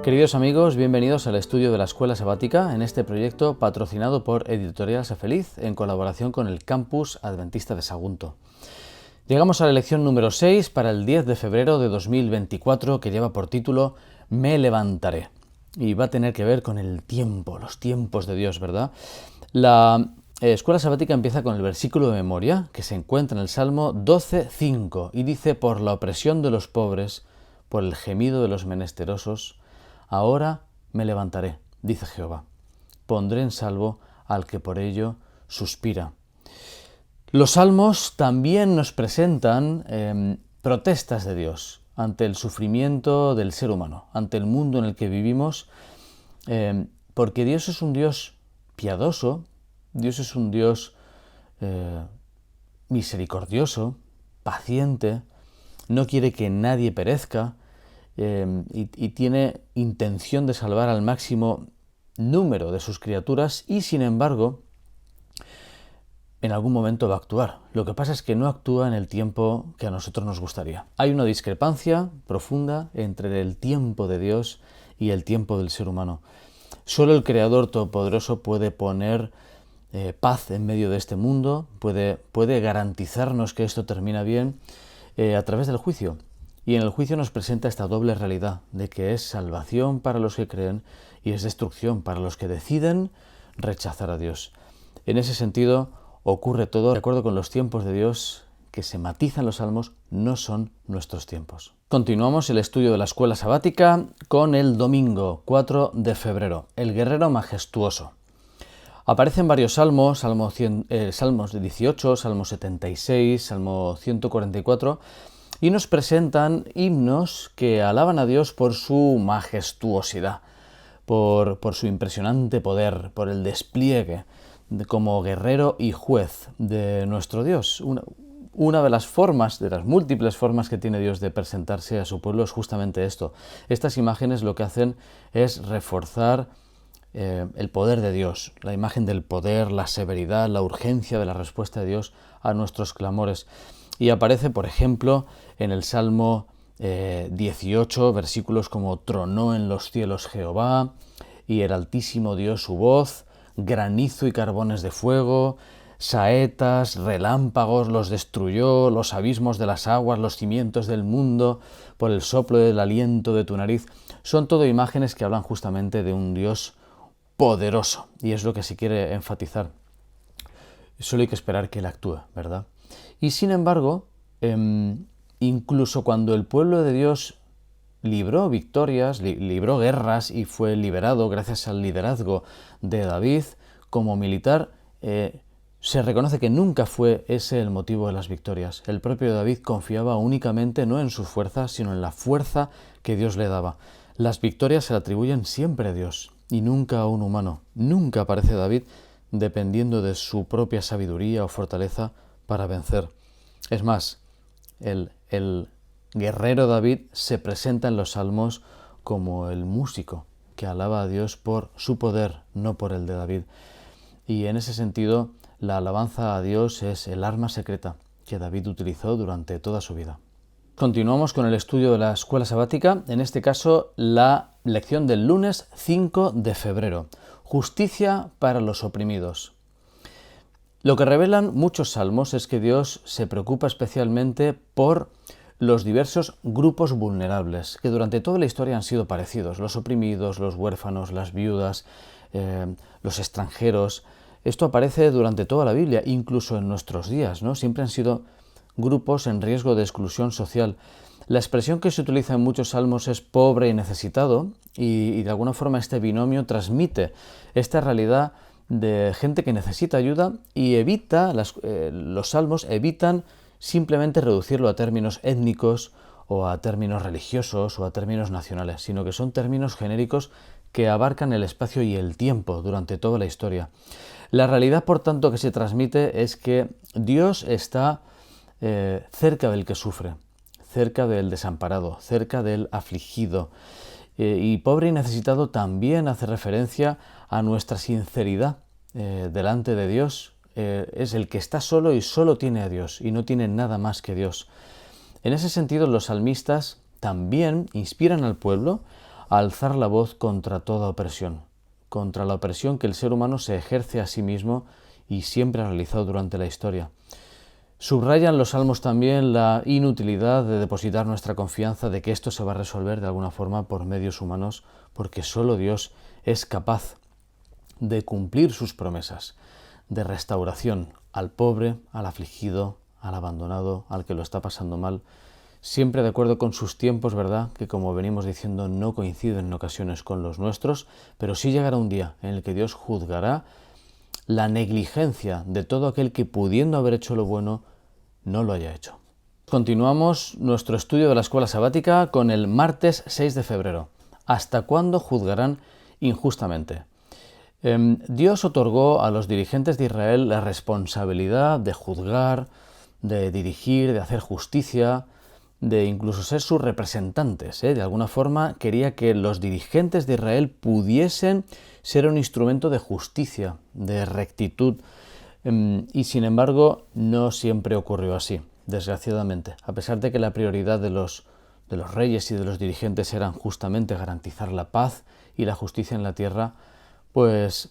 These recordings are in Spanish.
Queridos amigos, bienvenidos al estudio de la Escuela Sabática en este proyecto patrocinado por Editorial Sé Feliz en colaboración con el Campus Adventista de Sagunto. Llegamos a la lección número 6 para el 10 de febrero de 2024 que lleva por título Me levantaré y va a tener que ver con el tiempo, los tiempos de Dios, ¿verdad? La Escuela Sabática empieza con el versículo de memoria que se encuentra en el Salmo 12:5 y dice: por la opresión de los pobres, por el gemido de los menesterosos, ahora me levantaré, dice Jehová. Pondré en salvo al que por ello suspira. Los salmos también nos presentan protestas de Dios ante el sufrimiento del ser humano, ante el mundo en el que vivimos, porque Dios es un Dios piadoso, Dios es un Dios misericordioso, paciente, no quiere que nadie perezca, y tiene intención de salvar al máximo número de sus criaturas y, sin embargo, en algún momento va a actuar. Lo que pasa es que no actúa en el tiempo que a nosotros nos gustaría. Hay una discrepancia profunda entre el tiempo de Dios y el tiempo del ser humano. Solo el Creador Todopoderoso puede poner paz en medio de este mundo, puede garantizarnos que esto termina bien a través del juicio. Y en el juicio nos presenta esta doble realidad de que es salvación para los que creen y es destrucción para los que deciden rechazar a Dios. En ese sentido, ocurre todo de acuerdo con los tiempos de Dios que se matizan los salmos, no son nuestros tiempos. Continuamos el estudio de la Escuela Sabática con el domingo 4 de febrero, el guerrero majestuoso. Aparecen varios salmos, Salmos 18, Salmo 76, Salmo 144, y nos presentan himnos que alaban a Dios por su majestuosidad, por su impresionante poder, por el despliegue como guerrero y juez de nuestro Dios. Una de las formas, de las múltiples formas que tiene Dios de presentarse a su pueblo es justamente esto. Estas imágenes lo que hacen es reforzar el poder de Dios, la imagen del poder, la severidad, la urgencia de la respuesta de Dios a nuestros clamores. Y aparece, por ejemplo, en el Salmo 18, versículos como tronó en los cielos Jehová, y el Altísimo dio su voz, granizo y carbones de fuego, saetas, relámpagos los destruyó, los abismos de las aguas, los cimientos del mundo, por el soplo del aliento de tu nariz. Son todo imágenes que hablan justamente de un Dios poderoso, y es lo que se quiere enfatizar. Solo hay que esperar que Él actúe, ¿verdad? Y sin embargo, incluso cuando el pueblo de Dios libró victorias, libró guerras y fue liberado gracias al liderazgo de David como militar, se reconoce que nunca fue ese el motivo de las victorias. El propio David confiaba únicamente no en sus fuerzas, sino en la fuerza que Dios le daba. Las victorias se le atribuyen siempre a Dios y nunca a un humano. Nunca aparece David dependiendo de su propia sabiduría o fortaleza para vencer. Es más, el guerrero David se presenta en los salmos como el músico que alaba a Dios por su poder, no por el de David. Y en ese sentido, la alabanza a Dios es el arma secreta que David utilizó durante toda su vida. Continuamos con el estudio de la Escuela Sabática, en este caso la lección del lunes 5 de febrero. Justicia para los oprimidos. Lo que revelan muchos salmos es que Dios se preocupa especialmente por los diversos grupos vulnerables, que durante toda la historia han sido parecidos: los oprimidos, los huérfanos, las viudas, los extranjeros. Esto aparece durante toda la Biblia, incluso en nuestros días, ¿no? Siempre han sido grupos en riesgo de exclusión social. La expresión que se utiliza en muchos salmos es pobre y necesitado, y de alguna forma este binomio transmite esta realidad de gente que necesita ayuda y los salmos evitan simplemente reducirlo a términos étnicos o a términos religiosos o a términos nacionales, sino que son términos genéricos que abarcan el espacio y el tiempo durante toda la historia. La realidad, por tanto, que se transmite es que Dios está cerca del que sufre, cerca del desamparado, cerca del afligido. Y pobre y necesitado también hace referencia a nuestra sinceridad delante de Dios. Es el que está solo y solo tiene a Dios y no tiene nada más que Dios. En ese sentido, los salmistas también inspiran al pueblo a alzar la voz contra toda opresión, contra la opresión que el ser humano se ejerce a sí mismo y siempre ha realizado durante la historia. Subrayan los salmos también la inutilidad de depositar nuestra confianza de que esto se va a resolver de alguna forma por medios humanos, porque solo Dios es capaz de cumplir sus promesas de restauración al pobre, al afligido, al abandonado, al que lo está pasando mal, siempre de acuerdo con sus tiempos, ¿verdad? Que como venimos diciendo no coinciden en ocasiones con los nuestros, pero sí llegará un día en el que Dios juzgará la negligencia de todo aquel que, pudiendo haber hecho lo bueno, no lo haya hecho. Continuamos nuestro estudio de la escuela sabática con el martes 6 de febrero. ¿Hasta cuándo juzgarán injustamente? Dios otorgó a los dirigentes de Israel la responsabilidad de juzgar, de dirigir, de hacer justicia, de incluso ser sus representantes. De alguna forma quería que los dirigentes de Israel pudiesen ser un instrumento de justicia, de rectitud, y sin embargo no siempre ocurrió así, desgraciadamente. A pesar de que la prioridad de los reyes y de los dirigentes eran justamente garantizar la paz y la justicia en la tierra, pues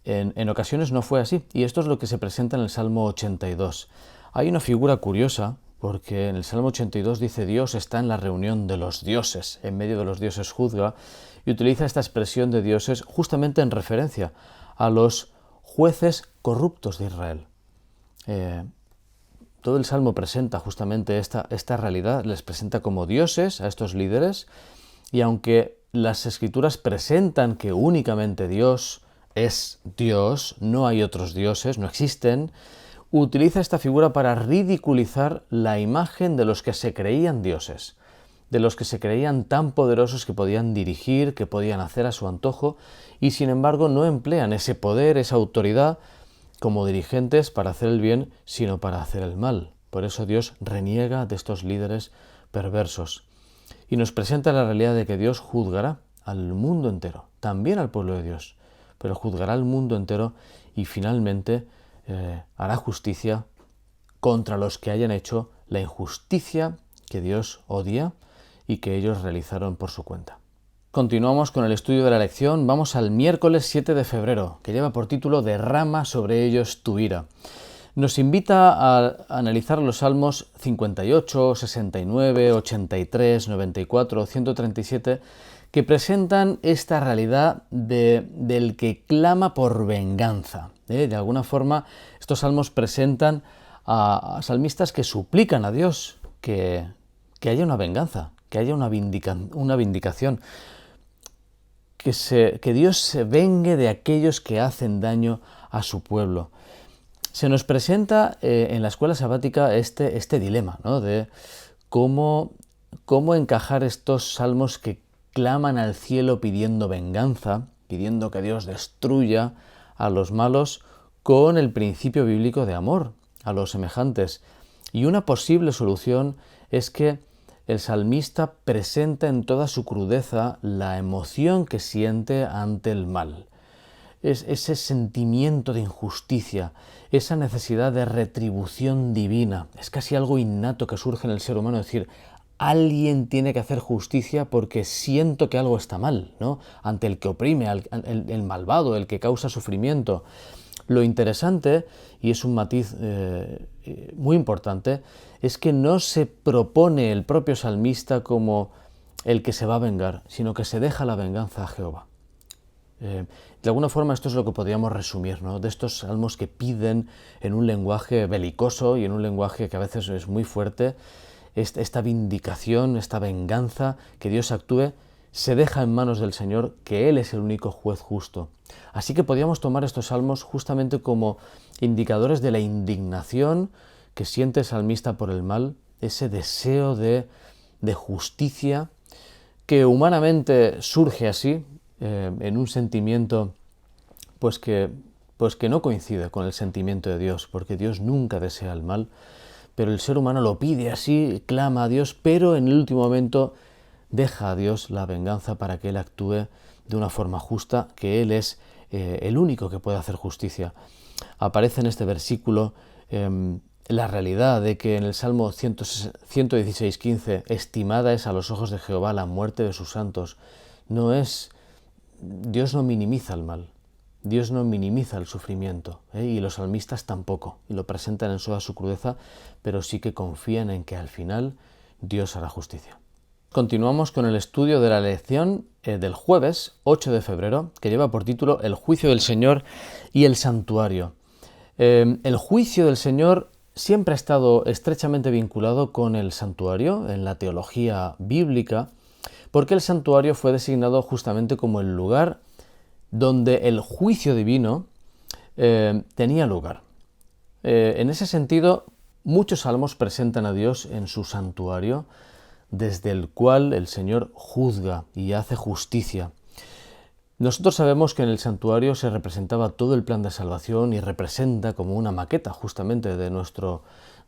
en ocasiones no fue así. Y esto es lo que se presenta en el Salmo 82. Hay una figura curiosa, porque en el Salmo 82 dice: Dios está en la reunión de los dioses, en medio de los dioses juzga, y utiliza esta expresión de dioses justamente en referencia a los jueces corruptos de Israel. Todo el Salmo presenta justamente esta realidad, les presenta como dioses a estos líderes, y aunque las Escrituras presentan que únicamente Dios es Dios, no hay otros dioses, no existen, utiliza esta figura para ridiculizar la imagen de los que se creían dioses, de los que se creían tan poderosos que podían dirigir, que podían hacer a su antojo, y sin embargo no emplean ese poder, esa autoridad, como dirigentes para hacer el bien, sino para hacer el mal. Por eso Dios reniega de estos líderes perversos. Y nos presenta la realidad de que Dios juzgará al mundo entero, también al pueblo de Dios, pero juzgará al mundo entero y finalmente hará justicia contra los que hayan hecho la injusticia que Dios odia y que ellos realizaron por su cuenta. Continuamos con el estudio de la lección. Vamos al miércoles 7 de febrero, que lleva por título Derrama sobre ellos tu ira. Nos invita a analizar los salmos 58, 69, 83, 94, 137, que presentan esta realidad del que clama por venganza. De alguna forma, estos salmos presentan a salmistas que suplican a Dios que haya una venganza, que haya una vindicación, que Dios se vengue de aquellos que hacen daño a su pueblo. Se nos presenta en la escuela sabática este dilema, ¿no? De cómo encajar estos salmos que claman al cielo pidiendo venganza, pidiendo que Dios destruya a los malos, con el principio bíblico de amor a los semejantes. Y una posible solución es que el salmista presenta en toda su crudeza la emoción que siente ante el mal. Es ese sentimiento de injusticia, esa necesidad de retribución divina. Es casi algo innato que surge en el ser humano, decir, alguien tiene que hacer justicia porque siento que algo está mal, ¿no? Ante el que oprime, el malvado, el que causa sufrimiento. Lo interesante, y es un matiz muy importante, es que no se propone el propio salmista como el que se va a vengar, sino que se deja la venganza a Jehová. De alguna forma esto es lo que podríamos resumir, ¿no? De estos salmos que piden en un lenguaje belicoso y en un lenguaje que a veces es muy fuerte, esta vindicación, esta venganza, que Dios actúe, se deja en manos del Señor, que Él es el único juez justo. Así que podríamos tomar estos salmos justamente como indicadores de la indignación que siente el salmista por el mal, ese deseo de justicia que humanamente surge así, en un sentimiento pues que no coincide con el sentimiento de Dios, porque Dios nunca desea el mal, pero el ser humano lo pide así, clama a Dios, pero en el último momento deja a Dios la venganza para que Él actúe de una forma justa, que Él es el único que puede hacer justicia. Aparece en este versículo la realidad de que en el Salmo 116:15, estimada es a los ojos de Jehová la muerte de sus santos, Dios no minimiza el mal, Dios no minimiza el sufrimiento, y los salmistas tampoco, y lo presentan en toda su crudeza, pero sí que confían en que al final Dios hará justicia. Continuamos con el estudio de la lección del jueves 8 de febrero, que lleva por título El juicio del Señor y el santuario. El juicio del Señor siempre ha estado estrechamente vinculado con el santuario en la teología bíblica, porque el santuario fue designado justamente como el lugar donde el juicio divino tenía lugar. En ese sentido, muchos salmos presentan a Dios en su santuario, desde el cual el Señor juzga y hace justicia. Nosotros sabemos que en el santuario se representaba todo el plan de salvación y representa como una maqueta justamente de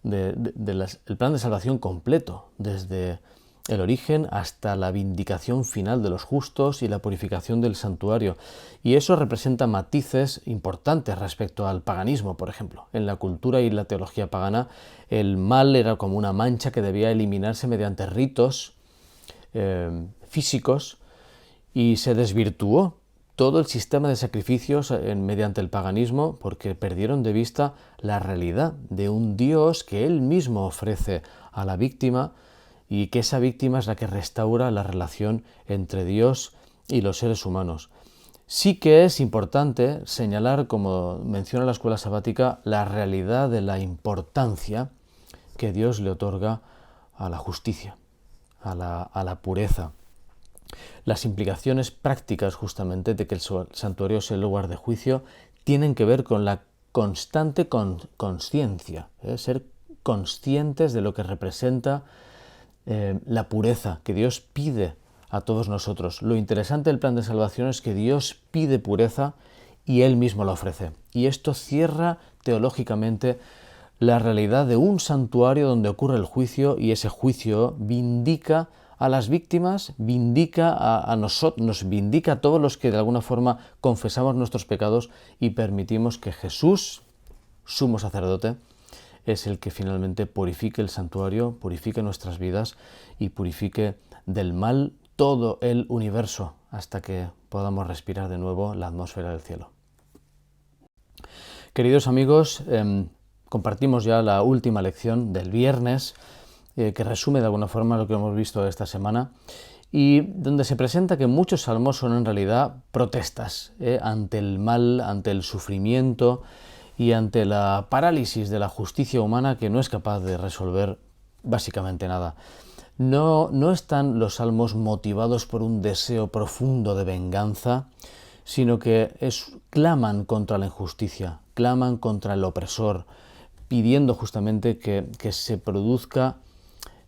el plan de salvación completo, desde el origen hasta la vindicación final de los justos y la purificación del santuario. Y eso representa matices importantes respecto al paganismo, por ejemplo. En la cultura y la teología pagana, el mal era como una mancha que debía eliminarse mediante ritos físicos, y se desvirtuó todo el sistema de sacrificios mediante el paganismo porque perdieron de vista la realidad de un Dios que Él mismo ofrece a la víctima, y que esa víctima es la que restaura la relación entre Dios y los seres humanos. Sí que es importante señalar, como menciona la escuela sabática, la realidad de la importancia que Dios le otorga a la justicia, a la pureza. Las implicaciones prácticas justamente de que el santuario sea el lugar de juicio tienen que ver con la constante consciencia, ser conscientes de lo que representa la pureza que Dios pide a todos nosotros. Lo interesante del plan de salvación es que Dios pide pureza y Él mismo la ofrece. Y esto cierra teológicamente la realidad de un santuario donde ocurre el juicio, y ese juicio vindica a las víctimas, vindica a nosotros, nos vindica a todos los que de alguna forma confesamos nuestros pecados y permitimos que Jesús, sumo sacerdote, es el que finalmente purifique el santuario, purifique nuestras vidas y purifique del mal todo el universo hasta que podamos respirar de nuevo la atmósfera del cielo. Queridos amigos, compartimos ya la última lección del viernes, que resume de alguna forma lo que hemos visto esta semana, y donde se presenta que muchos salmos son en realidad protestas ante el mal, ante el sufrimiento y ante la parálisis de la justicia humana, que no es capaz de resolver básicamente nada. No están los salmos motivados por un deseo profundo de venganza, sino que claman contra la injusticia, claman contra el opresor, pidiendo justamente que se produzca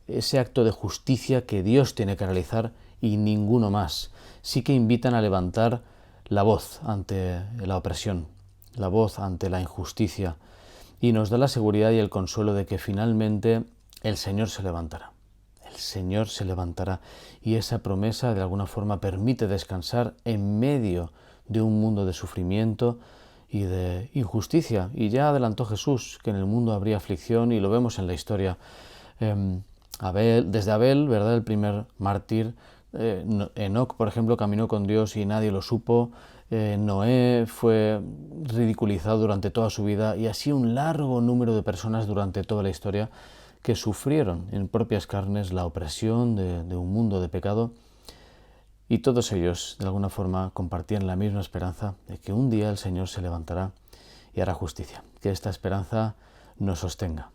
ese acto de justicia que Dios tiene que realizar y ninguno más. Sí que invitan a levantar la voz ante la opresión, la voz ante la injusticia, y nos da la seguridad y el consuelo de que finalmente el Señor se levantará. El Señor se levantará, y esa promesa de alguna forma permite descansar en medio de un mundo de sufrimiento y de injusticia. Y ya adelantó Jesús que en el mundo habría aflicción, y lo vemos en la historia. Desde Abel, ¿verdad?, el primer mártir, Enoc, por ejemplo, caminó con Dios y nadie lo supo. Noé fue ridiculizado durante toda su vida, y así un largo número de personas durante toda la historia que sufrieron en propias carnes la opresión de un mundo de pecado, y todos ellos de alguna forma compartían la misma esperanza de que un día el Señor se levantará y hará justicia. Que esta esperanza nos sostenga.